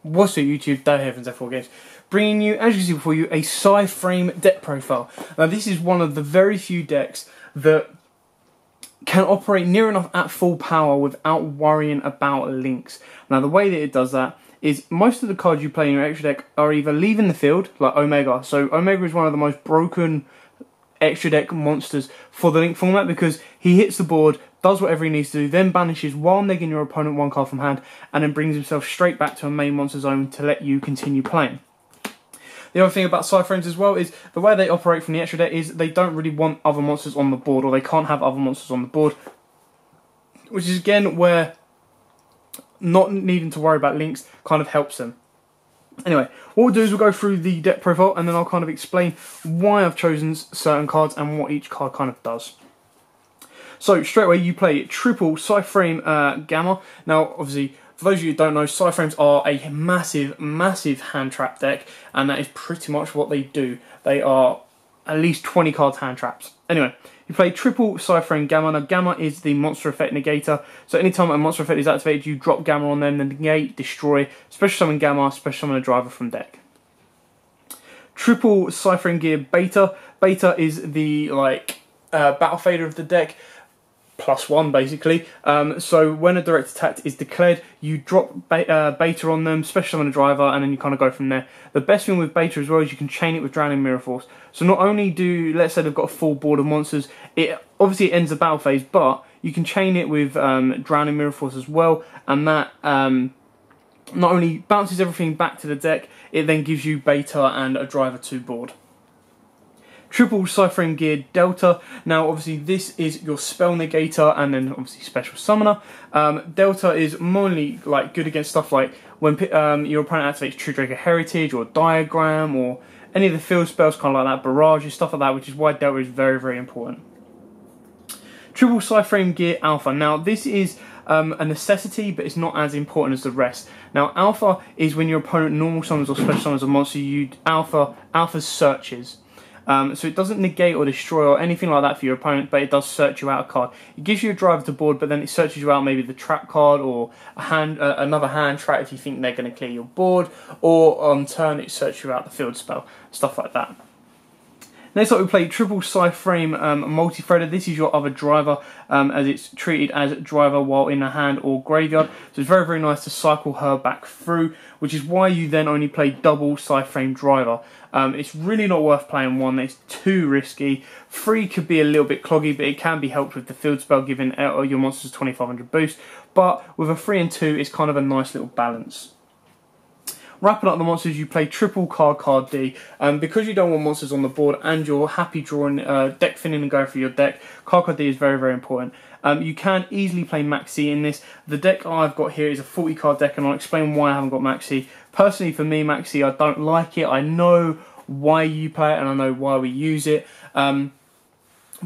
What's up YouTube, Dave here from Zephyr Games, bringing you, as you can see before you, a Psy-Frame deck profile. Now this is one of the very few decks that can operate near enough at full power without worrying about links. Now the way that it does that is most of the cards you play in your extra deck are either leaving the field, like Omega. So Omega is one of the most broken extra deck monsters for the link format because he hits the board, does whatever he needs to do, then banishes while negging your opponent one card from hand, and then brings himself straight back to a main monster zone to let you continue playing. The other thing about Psy-Frames as well is the way they operate from the extra deck is they don't really want other monsters on the board, or they can't have other monsters on the board, which is again where not needing to worry about links kind of helps them. Anyway, what we'll do is we'll go through the deck profile and then I'll kind of explain why I've chosen certain cards and what each card kind of does. So straight away you play triple Psy-Frame Gamma. Now obviously for those of you who don't know, Psy-Frames are a massive hand trap deck, and that is pretty much what they do. They are at least 20 cards hand traps. Anyway, you play triple Psy-Frame Gamma. Now Gamma is the monster effect negator, so anytime a monster effect is activated you drop Gamma on them, then negate, destroy, special summon Gamma, special summon a driver from deck. Triple Psy-Frame Gear Beta. Beta is the battle fader of the deck, +1 basically. So when a direct attack is declared, you drop Beta on them, special summon a driver, and then you kind of go from there. The best thing with Beta as well is you can chain it with Drowning Mirror Force. So not only do, let's say they've got a full board of monsters, it obviously ends the battle phase, but you can chain it with Drowning Mirror Force as well, and that not only bounces everything back to the deck, it then gives you Beta and a driver to board. Triple Psy-Frame Gear Delta. Now obviously this is your spell negator and then obviously special summoner. Delta is mainly good against stuff like when your opponent activates True Draker Heritage or Diagram or any of the field spells kind of like that, barrages, stuff like that, which is why Delta is very important. Triple Psy-Frame Gear Alpha. Now this is a necessity, but it's not as important as the rest. Now Alpha is when your opponent normal summons or special summons a monster, you Alpha's searches. So it doesn't negate or destroy or anything like that for your opponent, but it does search you out a card. It gives you a driver to board, but then it searches you out maybe the trap card or another hand trap if you think they're going to clear your board, or on turn it searches you out the field spell, stuff like that. Next up we play triple Psy-Frame Multi-Threader. This is your other driver, as it's treated as driver while in the hand or graveyard. So it's very nice to cycle her back through, which is why you then only play double Psy-Frame Driver. It's really not worth playing one, it's too risky. 3 could be a little bit cloggy, but it can be helped with the field spell giving your monsters 2500 boost. But with a 3 and 2, it's kind of a nice little balance. Wrapping up the monsters, you play triple Card D. Because you don't want monsters on the board and you're happy drawing, deck thinning and going through your deck, Card D is very important. You can easily play Maxi in this. The deck I've got here is a 40 card deck, and I'll explain why I haven't got Maxi. Personally for me, Maxi, I don't like it. I know why you play it and I know why we use it.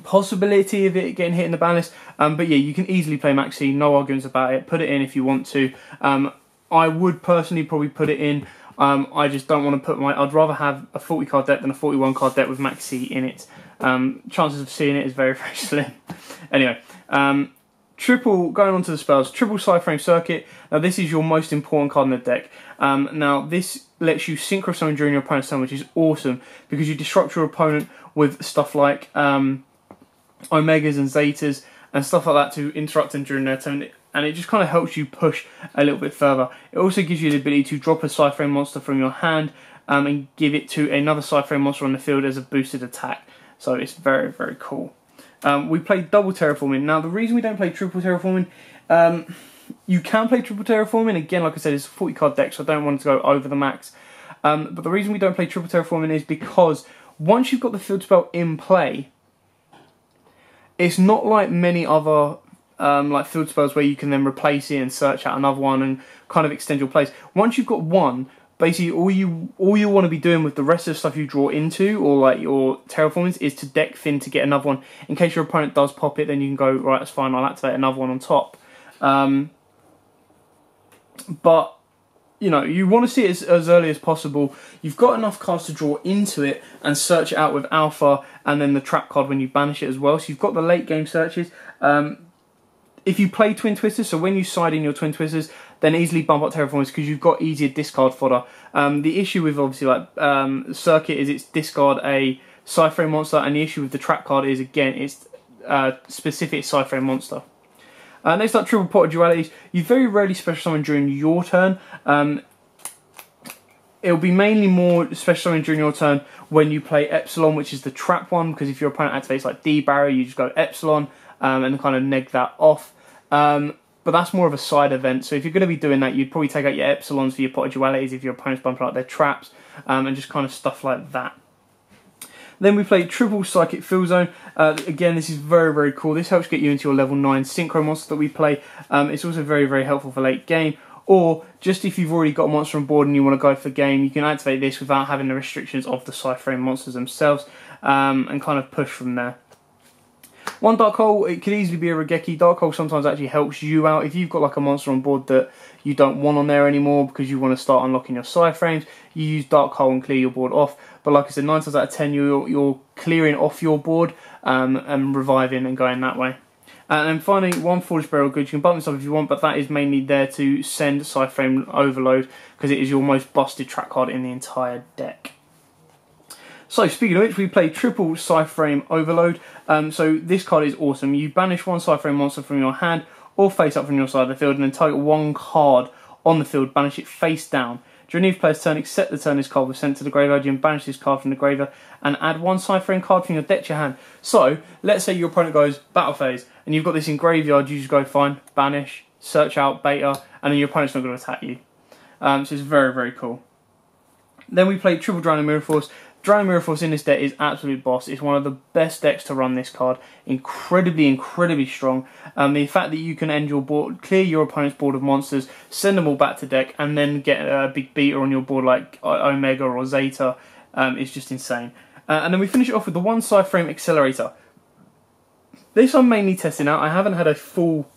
Possibility of it getting hit in the ban list, but yeah, you can easily play Maxi, no arguments about it. Put it in if you want to. I would personally probably put it in. I just don't want to put I'd rather have a 40 card deck than a 41 card deck with Maxi in it. Chances of seeing it is very slim. Anyway, going on to the spells, triple Psy-Frame Circuit. Now this is your most important card in the deck. Now this lets you synchro summon during your opponent's turn, which is awesome because you disrupt your opponent with stuff like Omegas and Zetas and stuff like that to interrupt them during their turn. And it just kind of helps you push a little bit further. It also gives you the ability to drop a Psy-Frame monster from your hand and give it to another Psy-Frame monster on the field as a boosted attack. So it's very cool. We play double Terraforming. Now the reason we don't play triple Terraforming, you can play triple Terraforming. Again, like I said, it's a 40 card deck, so I don't want to go over the max. But the reason we don't play triple Terraforming is because once you've got the field spell in play, it's not like many other like field spells where you can then replace it and search out another one and kind of extend your plays. Once you've got one, basically all you want to be doing with the rest of the stuff you draw into, or like your terraformings, is to deck thin to get another one. In case your opponent does pop it, then you can go, right, that's fine, I'll activate another one on top. But you know, you want to see it as early as possible. You've got enough cards to draw into it and search it out with Alpha and then the trap card when you banish it as well. So you've got the late game searches. If you play Twin Twisters, so when you side in your Twin Twisters, then easily bump up Terraformers because you've got easier discard fodder. The issue with obviously like Circuit is it's discard a Cypher monster, and the issue with the trap card is again it's specific Cypher monster. Next up, triple pot of dualities. You very rarely special summon during your turn. It'll be mainly more special summon during your turn when you play Epsilon, which is the trap one, because if your opponent activates like D barrier, you just go Epsilon and kind of neg that off. But that's more of a side event, so if you're going to be doing that, you'd probably take out your Epsilons for your pot of dualities if your opponent's bumping out their traps, and just kind of stuff like that. Then we play triple Psychic Field Zone. Again, this is very, very cool. This helps get you into your level 9 Synchro monster that we play. It's also very, very helpful for late game. Or, just if you've already got a monster on board and you want to go for game, you can activate this without having the restrictions of the Cypher monsters themselves, and kind of push from there. One Dark Hole, it could easily be a Regeki. Dark Hole sometimes actually helps you out. If you've got like a monster on board that you don't want on there anymore because you want to start unlocking your Cypher, you use Dark Hole and clear your board off. But like I said, 9 times out of 10 you're clearing off your board and reviving and going that way. And then finally, one Foolish Burial Goods. You can bump this up if you want, but that is mainly there to send Cypher Overload because it is your most busted track card in the entire deck. So, speaking of which, we play triple Cypher Overload. So, this card is awesome. You banish one Cypher monster from your hand or face up from your side of the field and then target one card on the field, banish it face down. During each player's turn, except the turn this card was sent to the graveyard, you can banish this card from the graveyard and add one Cypher card from your deck to your hand. So, let's say your opponent goes Battle Phase and you've got this in graveyard, you just go fine, banish, search out, beta, and then your opponent's not going to attack you. So it's very, very cool. Then we play triple Drowning Mirror Force. Drowning Mirror Force in this deck is absolute boss. It's one of the best decks to run this card. Incredibly, incredibly strong. The fact that you can end your board, clear your opponent's board of monsters, send them all back to deck, and then get a big beater on your board like Omega or Zeta is just insane. And then we finish it off with the one Cypher Accelerator. This I'm mainly testing out. I haven't had a full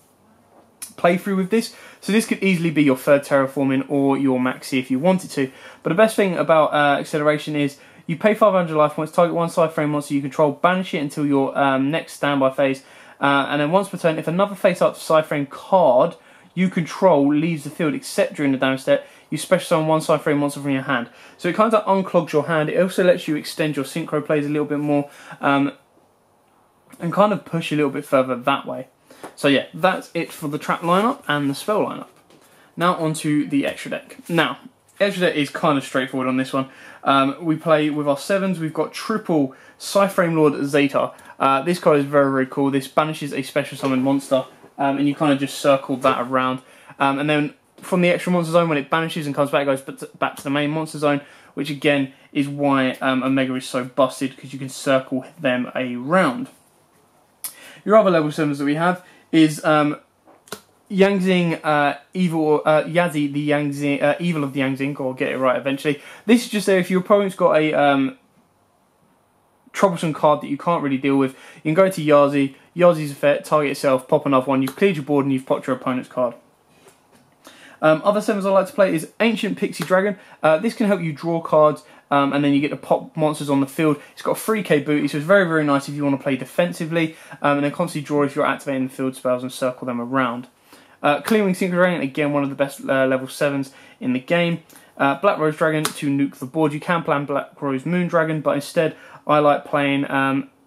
playthrough with this, so this could easily be your third Terraforming or your Maxi if you wanted to. But the best thing about Acceleration is you pay 500 life points, target one Cypher monster you control, banish it until your next standby phase, and then once per turn, if another face-up Cypher card you control leaves the field except during the damage step, you special summon one Cypher monster from your hand. So it kind of unclogs your hand. It also lets you extend your synchro plays a little bit more, and kind of push a little bit further that way. So yeah, that's it for the trap lineup and the spell lineup. Now onto the extra deck. Now, extra deck is kind of straightforward on this one. We play with our 7s. We've got triple Cypher Lord Zeta. This card is very, very cool. This banishes a special summon monster, and you kind of just circle that around. And then from the extra monster zone, when it banishes and comes back, it goes back to the main monster zone, which again is why Omega is so busted, because you can circle them around. Your other level 7s that we have is Yangzing Yazi, the Yangzing Evil of the Yangzing, or get it right eventually. This is just there if your opponent's got a troublesome card that you can't really deal with. You can go to Yazi, Yazi's effect, target itself, pop another one, you've cleared your board and you've popped your opponent's card. Other 7s I like to play is Ancient Pixie Dragon. This can help you draw cards, and then you get to pop monsters on the field. It's got a 3k booty, so it's very, very nice if you want to play defensively, and then constantly draw if you're activating the field spells and circle them around. Clearing Synchro Dragon, again one of the best level 7s in the game. Black Rose Dragon to nuke the board. You can plan Black Rose Moon Dragon, but instead I like playing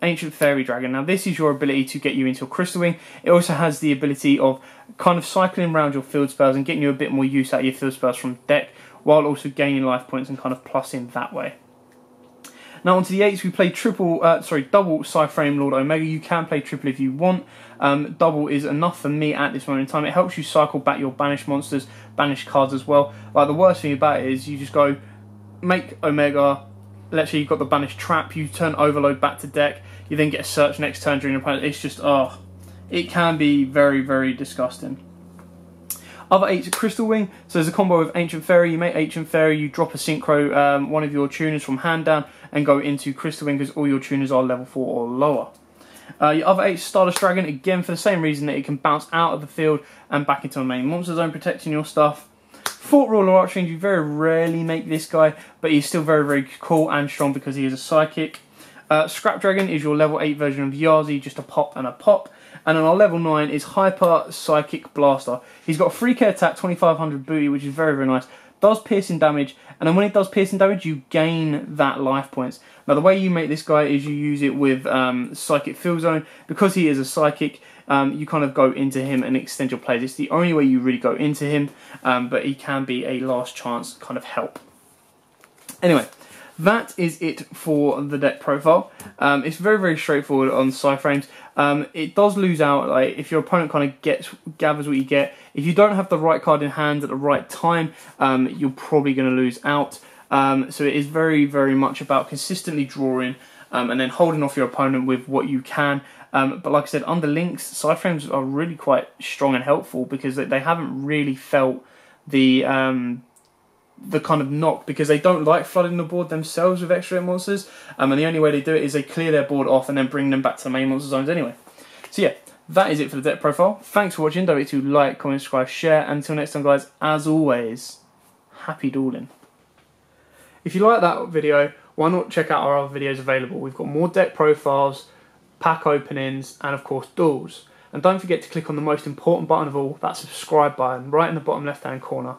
Ancient Fairy Dragon. Now this is your ability to get you into a Crystal Wing. It also has the ability of kind of cycling around your field spells and getting you a bit more use out of your field spells from deck, while also gaining life points and kind of plussing that way. Now onto the 8s, we play double Cypher Lord Omega. You can play triple if you want. Double is enough for me at this moment in time. It helps you cycle back your banished monsters, banished cards as well. Like the worst thing about it is you just go make Omega. Let's say you've got the banished trap. You turn Overload back to deck. You then get a search next turn during your opponent. It's just it can be very, very disgusting. Other 8s are Crystal Wing. So there's a combo with Ancient Fairy. You make Ancient Fairy, you drop a Synchro, one of your tuners from hand down, and go into Crystal Wing because all your tuners are level 4 or lower. Your other 8 Stardust Dragon, again for the same reason that it can bounce out of the field and back into the main monster zone, protecting your stuff. Fort Ruler Archfiend, you very rarely make this guy, but he's still very, very cool and strong because he is a Psychic. Scrap Dragon is your level 8 version of Yazi, just a pop and a pop. And then our level 9 is Hyper Psychic Blaster. He's got a 3k attack, 2500 booty, which is very, very nice. Does piercing damage, and then when it does piercing damage, you gain that life points. Now, the way you make this guy is you use it with Psychic Field Zone. Because he is a Psychic, you kind of go into him and extend your plays. It's the only way you really go into him, but he can be a last chance kind of help. Anyway, that is it for the deck profile. It's very, very straightforward on side frames. It does lose out, like, if your opponent kind of gathers what you get. If you don't have the right card in hand at the right time, you're probably going to lose out. So it is very, very much about consistently drawing and then holding off your opponent with what you can. But like I said, under links, side frames are really quite strong and helpful because they haven't really felt the kind of knock, because they don't like flooding the board themselves with extra monsters, and the only way they do it is they clear their board off and then bring them back to the main monster zones anyway. So yeah, that is it for the deck profile. Thanks for watching. Don't forget to like, comment, subscribe, share, and until next time guys, as always, happy dueling. If you like that video, why not check out our other videos available? We've got more deck profiles, pack openings, and of course duels. And don't forget to click on the most important button of all, that subscribe button right in the bottom left hand corner.